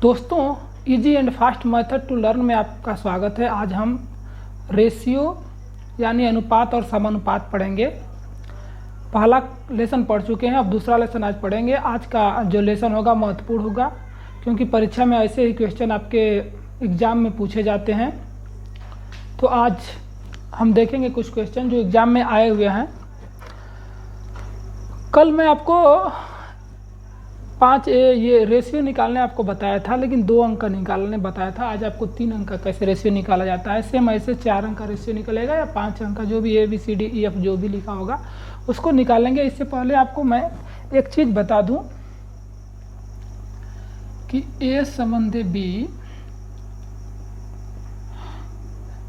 दोस्तों, easy and fast method to learn में आपका स्वागत है। आज हम रेशियो यानी अनुपात और समानुपात पढ़ेंगे। पहला लेसन पढ़ चुके हैं, अब दूसरा लेसन आज पढ़ेंगे। आज का जो लेसन होगा महत्वपूर्ण होगा, क्योंकि परीक्षा में ऐसे ही क्वेश्चन आपके एग्ज़ाम में पूछे जाते हैं। तो आज हम देखेंगे कुछ क्वेश्चन जो एग्ज़ाम में आए हुए हैं। कल मैं आपको 5 ये रेशियो निकालने आपको बताया था, लेकिन 2 अंक का निकालने बताया था। आज आपको 3 अंक का कैसे रेशियो निकाला जाता है, सेम ऐसे 4 अंक का रेशियो निकलेगा या 5 अंक का, जो भी ABCDEF जो भी लिखा होगा उसको निकालेंगे। इससे पहले आपको मैं एक चीज़ बता दूं कि A संबंधे B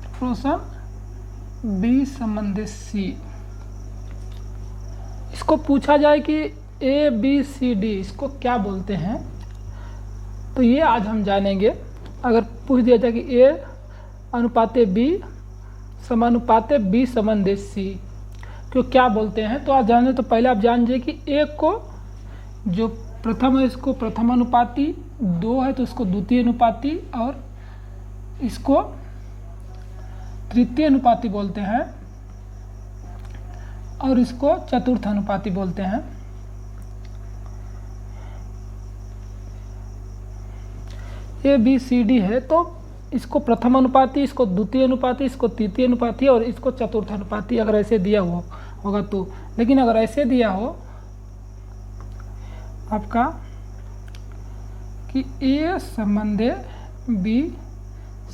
proportion B संबंधे C, इसको पूछा जाए कि ABCD इसको क्या बोलते हैं, तो ये आज हम जानेंगे। अगर पूछ दिया जाए कि A अनुपाते B समानुपाते B संबंधे C क्यों क्या बोलते हैं, तो आज जाने तो पहले आप जान जाइए कि A को जो प्रथम है इसको प्रथम अनुपाती, 2 है तो इसको द्वितीय अनुपाती, और इसको तृतीय अनुपाती बोलते हैं, और इसको चतुर्थ अनुपाती बोलते हैं। ABCD है तो इसको प्रथम अनुपाती, इसको द्वितीय अनुपाती, इसको तृतीय अनुपाती और इसको चतुर्थ अनुपाती, अगर ऐसे दिया हुआ होगा तो। लेकिन अगर ऐसे दिया हो आपका कि A संबंधे B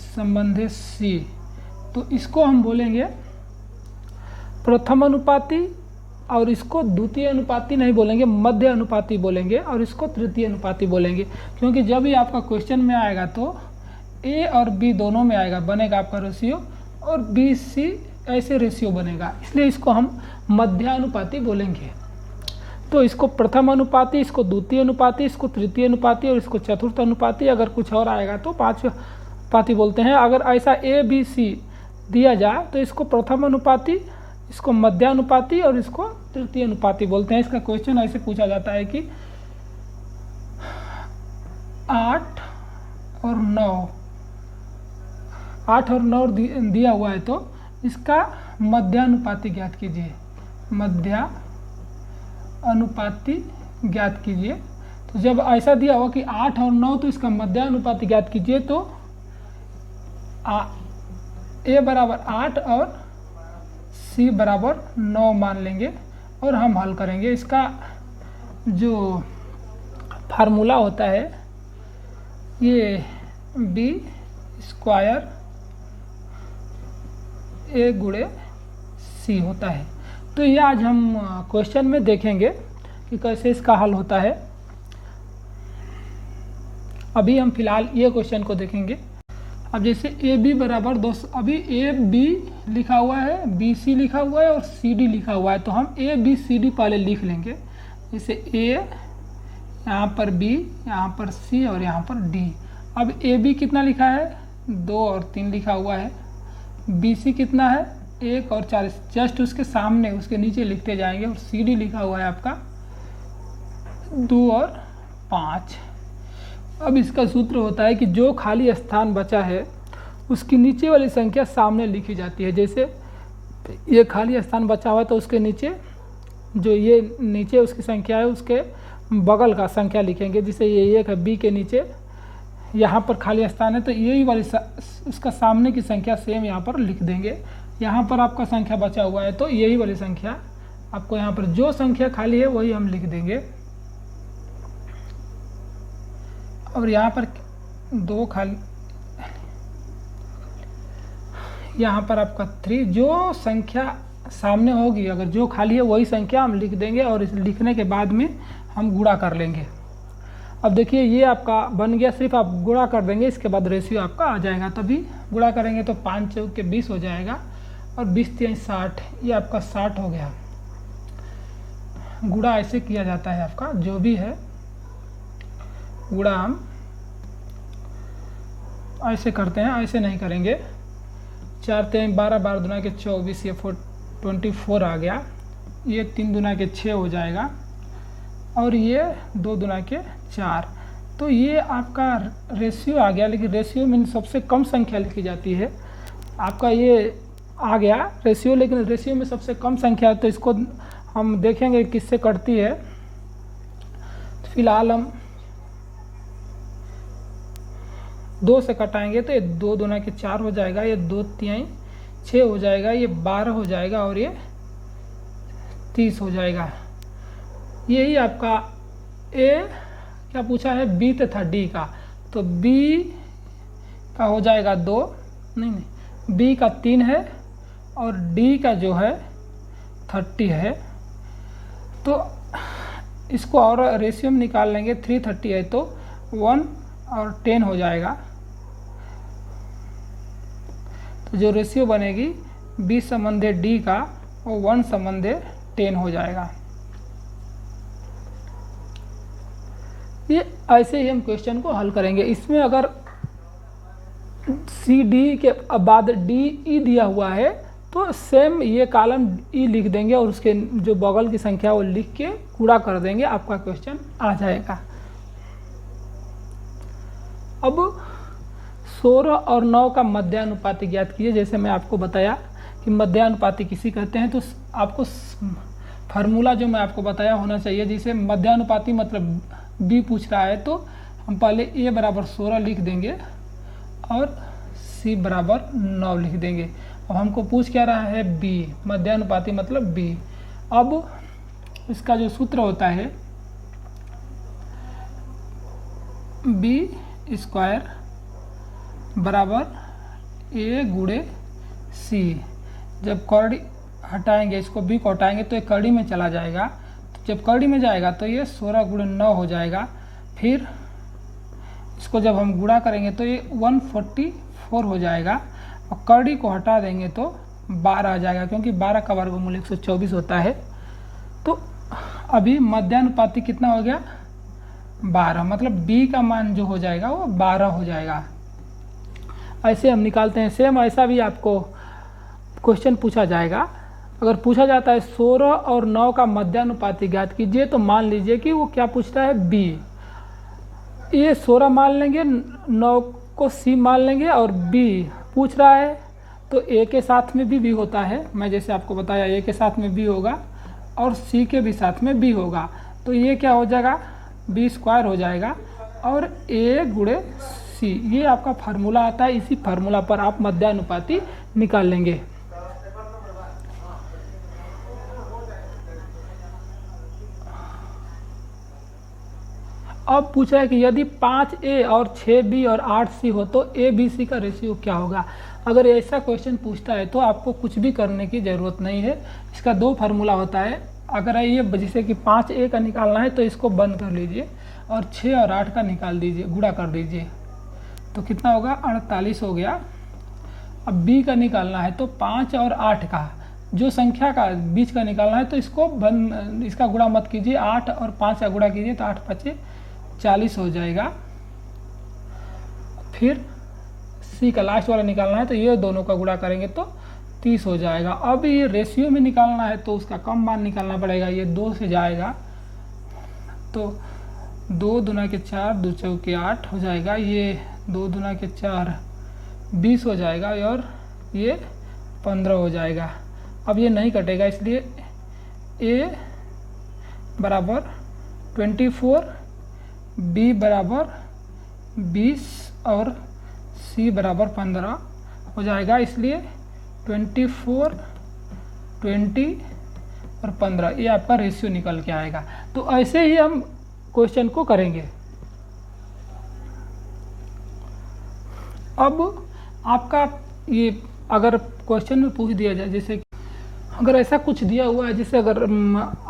संबंधे C, तो इसको हम बोलेंगे प्रथम अनुपाती, और इसको द्वितीय अनुपाती नहीं बोलेंगे, मध्य अनुपाती बोलेंगे, और इसको तृतीय अनुपाती बोलेंगे। क्योंकि जब भी आपका क्वेश्चन में आएगा तो A और B दोनों में आएगा, बनेगा आपका रेशियो, और BC ऐसे रेशियो बनेगा, इसलिए इसको हम मध्यानुपाती बोलेंगे। तो इसको प्रथम अनुपाती, इसको द्वितीय अनुपाती, इसको तृतीय अनुपाती और इसको चतुर्थ अनुपाती, अगर कुछ और आएगा तो पाँच अनुपाती बोलते हैं। अगर ऐसा ABC दिया जाए तो इसको प्रथम अनुपाती, इसको मध्यानुपाती और इसको तृतीय अनुपाती बोलते हैं। इसका क्वेश्चन ऐसे पूछा जाता है कि 8 और 9 दिया हुआ है तो इसका मध्यानुपाती ज्ञात कीजिए, मध्यानुपाती ज्ञात कीजिए। तो जब ऐसा दिया हुआ कि 8 और 9 तो इसका मध्यानुपाती ज्ञात कीजिए, तो A बराबर 8 और C बराबर 9 मान लेंगे और हम हल करेंगे। इसका जो फार्मूला होता है ये B स्क्वायर A गुणे C होता है। तो ये आज हम क्वेश्चन में देखेंगे कि कैसे इसका हल होता है। अभी हम फिलहाल ये क्वेश्चन को देखेंगे। अब जैसे AB बराबर 2, अभी AB लिखा हुआ है, BC लिखा हुआ है और CD लिखा हुआ है, तो हम ABCD पहले लिख लेंगे। जैसे A, यहाँ पर B, यहाँ पर C और यहाँ पर D। अब AB कितना लिखा है, 2 और 3 लिखा हुआ है। BC कितना है, 1 और 4, जस्ट उसके सामने उसके नीचे लिखते जाएंगे। और CD लिखा हुआ है आपका 2 और 5। अब इसका सूत्र होता है कि जो खाली स्थान बचा है उसकी नीचे वाली संख्या सामने लिखी जाती है। जैसे ये खाली स्थान बचा हुआ है तो उसके नीचे जो ये नीचे उसकी संख्या है उसके बगल का संख्या लिखेंगे। जैसे ये 1 है, B के नीचे यहाँ पर खाली स्थान है तो यही वाली उसका सामने की संख्या सेम यहाँ पर लिख देंगे। यहाँ पर आपका संख्या बचा हुआ है तो यही वाली संख्या आपको यहाँ पर जो संख्या खाली है वही हम लिख देंगे। और यहाँ पर 2 खाली, यहाँ पर आपका 3, जो संख्या सामने होगी अगर जो खाली है वही संख्या हम लिख देंगे, और इस लिखने के बाद में हम गुणा कर लेंगे। अब देखिए ये आपका बन गया, सिर्फ आप गुणा कर देंगे, इसके बाद रेशियो आपका आ जाएगा। तभी गुणा करेंगे तो 5 चौके 20 हो जाएगा, और 20 3 60, ये आपका 60 हो गया। गुणा ऐसे किया जाता है, आपका जो भी है गुणा हम ऐसे करते हैं, ऐसे नहीं करेंगे। 4 3 12, 12 दूना के 24, ये 24 आ गया। ये 3 दूना के 6 हो जाएगा, और ये 2 दूना के 4। तो ये आपका रेशियो आ गया, लेकिन रेशियो में सबसे कम संख्या लिखी जाती है। आपका ये आ गया रेशियो, लेकिन रेशियो में सबसे कम संख्या है, तो इसको हम देखेंगे किससे कटती है। फिलहाल हम 2 से कटाएंगे तो ये 2 दूना के 4 हो जाएगा, ये 2 तिहाई 6 हो जाएगा, ये 12 हो जाएगा और ये 30 हो जाएगा। यही आपका ए क्या पूछा है, बी तथा डी का। तो बी का हो जाएगा 2, नहीं बी का 3 है और डी का जो है 30 है। तो इसको और रेशियो में निकाल लेंगे, 330 है तो 1 और 10 हो जाएगा। तो जो रेशियो बनेगी बी संबंधे डी का वो 1 संबंधे 10 हो जाएगा। ये ऐसे ही हम क्वेश्चन को हल करेंगे। इसमें अगर सी डी के बाद डी ई दिया हुआ है तो सेम ये कॉलम ई लिख देंगे और उसके जो बगल की संख्या वो लिख के गुणा कर देंगे, आपका क्वेश्चन आ जाएगा। अब 16 और 9 का मध्यानुपाती ज्ञात कीजिए। जैसे मैं आपको बताया कि मध्यानुपाती किसी कहते हैं, तो आपको फार्मूला जो मैं आपको बताया होना चाहिए। जैसे मध्यानुपाती मतलब बी पूछ रहा है तो हम पहले ए बराबर 16 लिख देंगे और सी बराबर 9 लिख देंगे। अब हमको पूछ क्या रहा है, बी, मध्यानुपाती मतलब बी। अब इसका जो सूत्र होता है बी स्क्वायर बराबर ए गुणे सी। जब कौड़ी हटाएंगे, इसको बी को हटाएंगे तो ये कड़ी में चला जाएगा। तो जब कड़ी में जाएगा तो ये 16 गुणे 9 हो जाएगा। फिर इसको जब हम गुणा करेंगे तो ये 144 हो जाएगा और कड़ी को हटा देंगे तो 12 आ जाएगा, क्योंकि 12 का वर्गमूल 124 होता है। तो अभी मध्यानुपाती कितना हो गया, 12, मतलब बी का मान जो हो जाएगा वो 12 हो जाएगा। ऐसे हम निकालते हैं। सेम ऐसा भी आपको क्वेश्चन पूछा जाएगा। अगर पूछा जाता है 16 और 9 का मध्यानुपाती ज्ञात कीजिए, तो मान लीजिए कि वो क्या पूछता है, बी। ये 16 मान लेंगे, 9 को सी मान लेंगे और बी पूछ रहा है तो ए के साथ में भी बी होता है। मैं जैसे आपको बताया ए के साथ में बी होगा और सी के भी साथ में बी होगा। तो ये क्या हो जाएगा, बी स्क्वायर हो जाएगा और ए गुणे सी। ये आपका फार्मूला आता है। इसी फार्मूला पर आप मध्यानुपाती निकाल लेंगे। अब पूछा है कि यदि 5A और 6B और 8C हो तो ABC का रेशियो क्या होगा। अगर ऐसा क्वेश्चन पूछता है तो आपको कुछ भी करने की ज़रूरत नहीं है। इसका 2 फार्मूला होता है। अगर ये जैसे कि 5A का निकालना है तो इसको बंद कर लीजिए और 6 और 8 का निकाल दीजिए, गुणा कर दीजिए, तो कितना होगा, 48 हो गया। अब B का निकालना है तो 5 और 8 का जो संख्या का बीच का निकालना है तो इसको बंद, इसका गुणा मत कीजिए, 8 और 5 का गुणा कीजिए तो 8 5 40 हो जाएगा। फिर सी का लास्ट वाला निकालना है तो ये दोनों का गुणा करेंगे तो 30 हो जाएगा। अब ये रेशियो में निकालना है तो उसका कम मान निकालना पड़ेगा। ये 2 से जाएगा तो 2 दूना के 4, 2 चौके 8 हो जाएगा। ये 2 दूना के 4 20 हो जाएगा और ये 15 हो जाएगा। अब ये नहीं कटेगा, इसलिए ए बराबर 24, बी बराबर 20 और सी बराबर 15 हो जाएगा। इसलिए 24, 20 और 15 ये आपका रेशियो निकल के आएगा। तो ऐसे ही हम क्वेश्चन को करेंगे। अब आपका ये अगर क्वेश्चन में पूछ दिया जाए, जैसे अगर ऐसा कुछ दिया हुआ है, जैसे अगर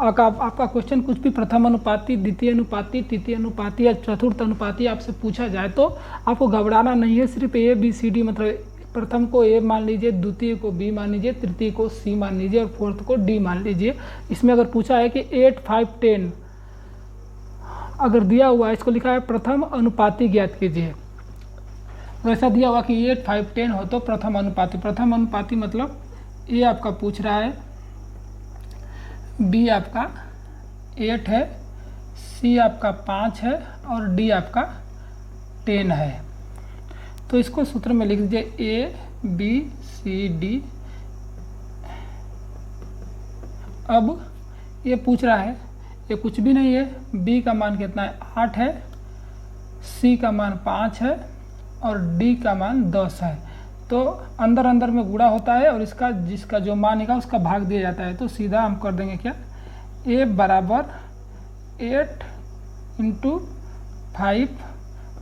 आपका क्वेश्चन कुछ भी प्रथम अनुपाती, द्वितीय अनुपाती, तृतीय अनुपाती या चतुर्थ अनुपाती आपसे पूछा जाए तो आपको घबराना नहीं है। सिर्फ ए बी सी डी, मतलब प्रथम को ए मान लीजिए, द्वितीय को बी मान लीजिए, तृतीय को सी मान लीजिए और फोर्थ को डी मान लीजिए। इसमें अगर पूछा है कि 8, 5, 10 अगर दिया हुआ है, इसको लिखा है प्रथम अनुपाती ज्ञात कीजिए। वैसा दिया हुआ कि 8, 5, 10 हो तो प्रथम अनुपाती। प्रथम अनुपाती मतलब ए आपका पूछ रहा है, बी आपका 8 है, सी आपका 5 है और डी आपका 10 है। तो इसको सूत्र में लिख दीजिए ए बी सी डी। अब ये पूछ रहा है, ये कुछ भी नहीं है, बी का मान कितना है 8 है, सी का मान 5 है और डी का मान 10 है। तो अंदर अंदर में गुणा होता है और इसका जिसका जो मान निकला उसका भाग दिया जाता है। तो सीधा हम कर देंगे क्या, ए बराबर 8 × 5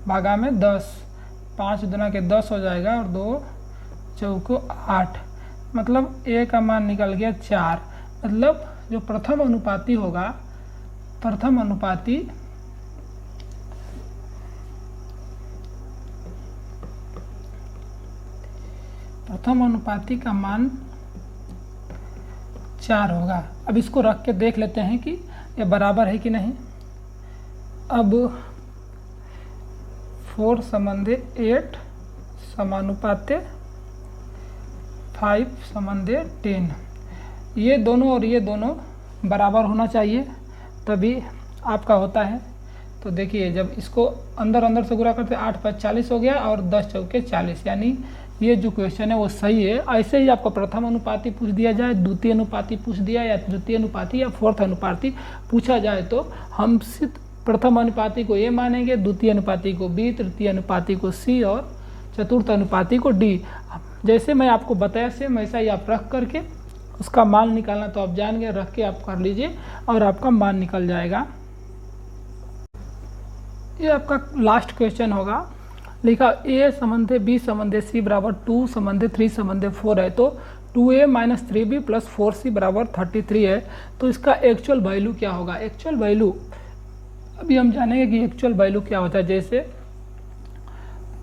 भागा में 10, 5 दूना के 10 हो जाएगा और 2 चौको 8, मतलब ए का मान निकल गया 4। मतलब जो प्रथम अनुपाती होगा, प्रथम अनुपाती का मान 4 होगा। अब इसको रख के देख लेते हैं कि ये बराबर है कि नहीं। अब 4 संबंधे 8 समानुपाते 5 संबंधे 10, ये दोनों और ये दोनों बराबर होना चाहिए तभी आपका होता है। तो देखिए जब इसको अंदर अंदर से गुणा करते 8 × 5 = 40 हो गया और 10 चौके 40, यानी ये जो क्वेश्चन है वो सही है। ऐसे ही आपको प्रथम अनुपाती पूछ दिया जाए, द्वितीय अनुपाती पूछ दिया या तृतीय अनुपाती या फोर्थ अनुपाती पूछा जाए तो हम सिर्फ प्रथम अनुपाती को ए मानेंगे, द्वितीय अनुपाती को बी, तृतीय अनुपाती को सी और चतुर्थ अनुपाती को डी। जैसे मैं आपको बताया सेम ऐसा ही आप रख करके उसका मान निकालना तो आप जान गए, रख के आप कर लीजिए और आपका मान निकल जाएगा। ये आपका लास्ट क्वेश्चन होगा। लिखा ए संबंधे बी संबंधे सी बराबर 2 संबंधे 3 संबंधे 4 है। तो 2a - 3b + 4c बराबर 33 है। तो इसका एक्चुअल वैल्यू क्या होगा? एक्चुअल वैल्यू अभी हम जानेंगे कि एक्चुअल वैल्यू क्या होता है। जैसे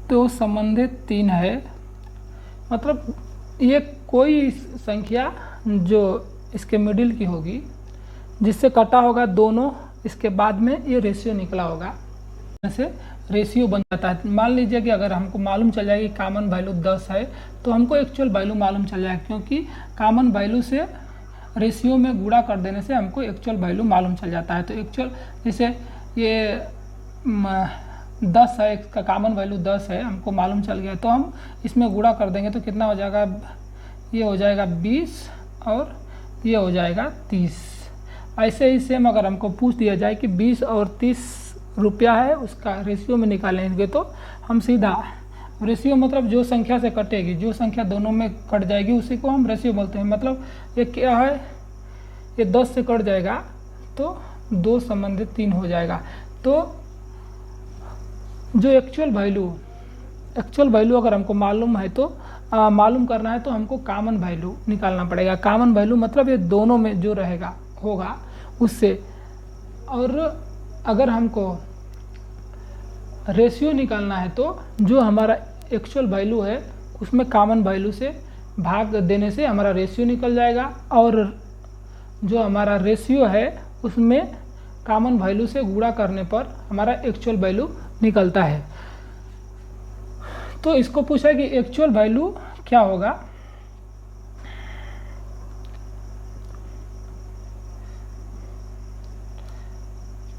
2 संबंधे 3 है, मतलब ये कोई संख्या जो इसके मिडिल की होगी जिससे कटा होगा दोनों, इसके बाद में ये रेशियो निकला होगा, ऐसे रेशियो बन जाता है। मान लीजिए कि अगर हमको मालूम चल जाए कि कॉमन वैल्यू 10 है तो हमको एक्चुअल वैल्यू मालूम चल जाए, क्योंकि कॉमन वैल्यू से रेशियो में गुणा कर देने से हमको एक्चुअल वैल्यू मालूम चल जाता है। तो एक्चुअल जैसे ये 10 है, इसका कॉमन वैल्यू 10 है, हमको मालूम चल गया तो हम इसमें गुणा कर देंगे तो कितना हो जाएगा, ये हो जाएगा 20 और ये हो जाएगा 30। ऐसे ही सेम अगर हमको पूछ दिया जाए कि 20 और 30 रुपया है, उसका रेशियो में निकालेंगे तो हम सीधा रेशियो मतलब जो संख्या से कटेगी, जो संख्या दोनों में कट जाएगी उसी को हम रेशियो बोलते हैं। मतलब ये क्या है, ये 10 से कट जाएगा तो 2 संबंधे 3 हो जाएगा। तो जो एक्चुअल वैल्यू अगर हमको मालूम है तो मालूम करना है तो हमको कॉमन वैल्यू निकालना पड़ेगा। कॉमन वैल्यू मतलब ये दोनों में जो रहेगा होगा उससे। और अगर हमको रेशियो निकालना है तो जो हमारा एक्चुअल वैल्यू है उसमें कॉमन वैल्यू से भाग देने से हमारा रेशियो निकल जाएगा, और जो हमारा रेशियो है उसमें कॉमन वैल्यू से गुणा करने पर हमारा एक्चुअल वैल्यू निकलता है। तो इसको पूछा कि एक्चुअल वैल्यू क्या होगा।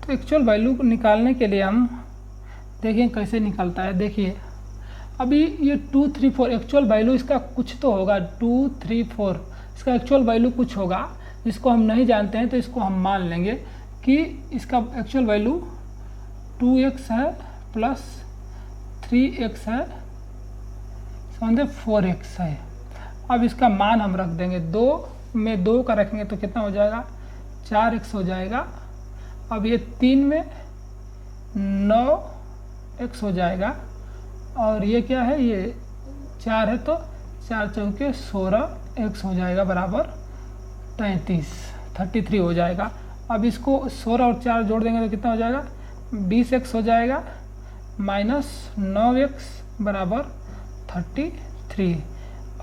तो एक्चुअल वैल्यू को निकालने के लिए हम देखें कैसे निकलता है। देखिए अभी ये 2 3 4 एक्चुअल वैल्यू इसका कुछ तो होगा, 2 3 4 इसका एक्चुअल वैल्यू कुछ होगा जिसको हम नहीं जानते हैं। तो इसको हम मान लेंगे कि इसका एक्चुअल वैल्यू 2x है प्लस 3x है समझे 4x है। अब इसका मान हम रख देंगे, 2 में 2 का रखेंगे तो कितना हो जाएगा, 4x हो जाएगा। अब ये 3 में 9x हो जाएगा, और ये क्या है, ये 4 है तो 4 चौके 16x हो जाएगा बराबर 33 हो जाएगा। अब इसको 16 और 4 जोड़ देंगे तो कितना हो जाएगा, 20x हो जाएगा माइनस 9x बराबर 33।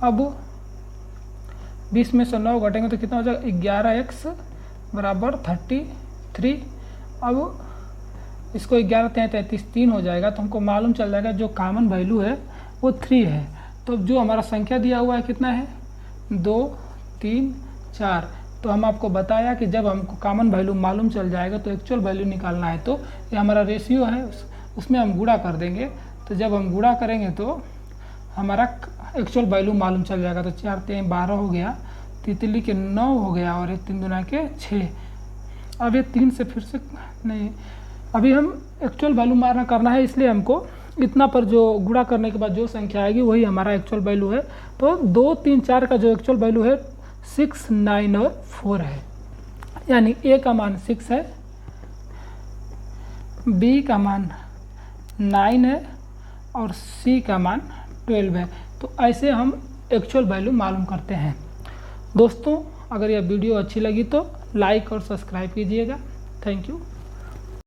अब 20 में से 9 घटेंगे तो कितना हो जाएगा, 11x बराबर 33। अब इसको 11 33 3 हो जाएगा। तो हमको मालूम चल जाएगा जो कॉमन वैल्यू है वो 3 है। तो जो हमारा संख्या दिया हुआ है कितना है, 2 3 4, तो हम आपको बताया कि जब हमको कॉमन वैल्यू मालूम चल जाएगा तो एक्चुअल वैल्यू निकालना है, तो ये हमारा रेशियो है, उसमें हम गुणा कर देंगे। तो जब हम गुणा करेंगे तो हमारा एक्चुअल वैल्यू मालूम चल जाएगा। तो 4 3 12 हो गया, तितली के 9 हो गया और 3 दूना के 6। अब ये 3 से फिर से नहीं, अभी हम एक्चुअल वैल्यू मारना करना है, इसलिए हमको इतना पर जो गुणा करने के बाद जो संख्या आएगी वही हमारा एक्चुअल वैल्यू है। तो 2 3 4 का जो एक्चुअल वैल्यू है 6 9 और 4 है, यानी ए का मान 6 है, बी का मान 9 है और सी का मान 12 है। तो ऐसे हम एक्चुअल वैल्यू मालूम करते हैं। दोस्तों, अगर यह वीडियो अच्छी लगी तो लाइक और सब्सक्राइब कीजिएगा। Thank you.